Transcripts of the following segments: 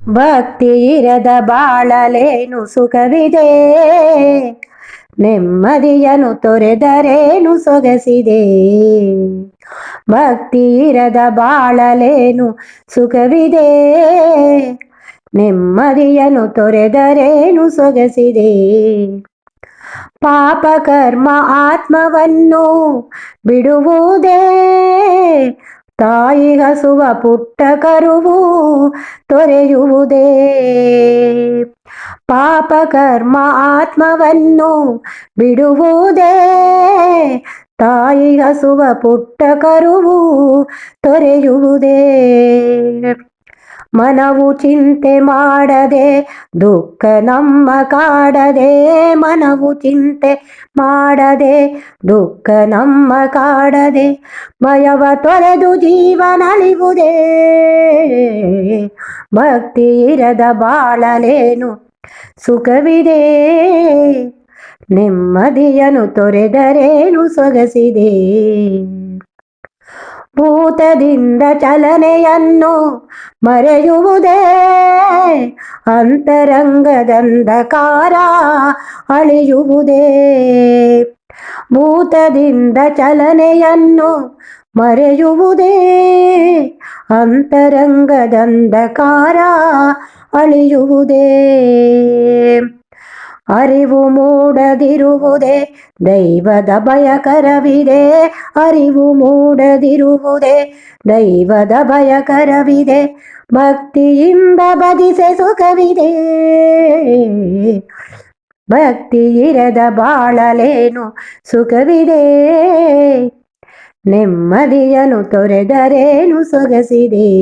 ಭಕ್ತಿ ಇರದ ಬಾಳಲೇನು ಸುಖವಿದೆ, ನೆಮ್ಮದಿಯನು ತೊರೆದರೇನು ಸೊಗಸಿದೆ. ಭಕ್ತಿ ಇರದ ಬಾಳಲೇನು ಸುಖವಿದೆ, ನೆಮ್ಮದಿಯನು ತೊರೆದರೇನು ಸೊಗಸಿದೆ. ಪಾಪ ಕರ್ಮ ಆತ್ಮವನ್ನು ಬಿಡುವುದೇ, ತಾಯಿ ಹಸುವ ಪುಟ್ಟ ಕರುವು ತೊರೆಯುವುದೇ. ಪಾಪ ಕರ್ಮ ಆತ್ಮವನ್ನು ಬಿಡುವುದೇ, ತಾಯಿ ಹಸುವ ಪುಟ್ಟ ಕರುವು ತೊರೆಯುವುದೇ. ಮನವು ಚಿಂತೆ ಮಾಡದೆ ದುಃಖ ನಮ್ಮ ಕಾಡದೆ, ಮನವು ಚಿಂತೆ ಮಾಡದೆ ದುಃಖ ನಮ್ಮ ಕಾಡದೆ, ಭಯವ ತೊರೆದು ಜೀವನಳಿವುದೇ. ಭಕ್ತಿ ಇರದ ಬಾಳಲೇನು ಸುಖವಿದೆ, ನೆಮ್ಮದಿಯನು ತೊರೆದರೇನು ಸೊಗಸಿದೆ. ಭೂತದಿಂದ ಚಲನೆಯನ್ನು ಮರೆಯುವುದೇ, ಅಂತರಂಗದಂಧಕಾರ ಅಳಿಯುವುದೇ. ಭೂತದಿಂದ ಚಲನೆಯನ್ನು ಮರೆಯುವುದೇ, ಅಂತರಂಗದಂಧಕಾರ ಅಳಿಯುವುದೇ. ಅರಿವು ಮೂಡದಿರುವುದೇ ದೈವದ ಭಯಕರವಿದೆ, ಅರಿವು ಮೂಡದಿರುವುದೇ ದೈವದ ಭಯಕರವಿದೆ. ಭಕ್ತಿಯಿಂದ ಬದಿಸೆ ಸುಖವಿದೆ, ಭಕ್ತಿ ಇರದ ಬಾಳಲೇನು ಸುಖವಿದೆ, ನೆಮ್ಮದಿಯನು ತೊರೆದರೇನು ಸೊಗಸಿದೆ.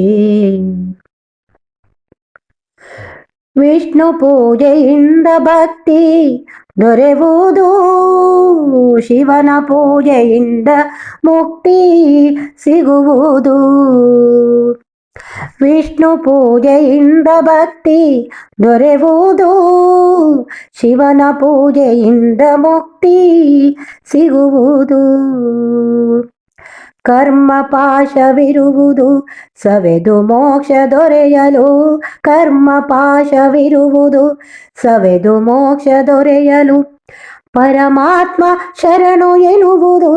ವಿಷ್ಣು ಪೂಜೆಯಿಂದ ಭಕ್ತಿ ದೊರೆಯುವುದು, ಶಿವನ ಪೂಜೆಯಿಂದ ಮುಕ್ತಿ ಸಿಗುವುದು. ವಿಷ್ಣು ಪೂಜೆಯಿಂದ ಭಕ್ತಿ ದೊರೆಯುವುದು, ಶಿವನ ಪೂಜೆಯಿಂದ ಮುಕ್ತಿ ಸಿಗುವುದು. ಕರ್ಮ ಪಾಶವಿರುವುದು ಸವೆದು ಮೋಕ್ಷ ದೊರೆಯಲು, ಕರ್ಮ ಪಾಶವಿರುವುದು ಸವೆದು ಮೋಕ್ಷ ದೊರೆಯಲು, ಪರಮಾತ್ಮ ಶರಣು ಎನ್ನುವುದು.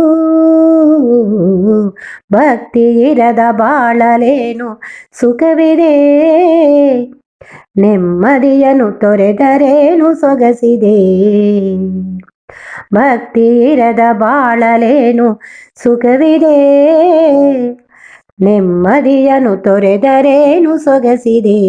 ಭಕ್ತಿ ಇರದ ಬಾಳಲೇನು ಸುಖವಿದೆ, ನೆಮ್ಮದಿಯನು ತೊರೆದರೇನು ಸೊಗಸಿದೆ. ಭಕ್ತಿ ಇರದ ಬಾಳಲೇನು ಸುಖವಿದೆ, ನೆಮ್ಮದಿಯನು ತೊರೆದರೇನು ಸೊಗಸಿದೆ.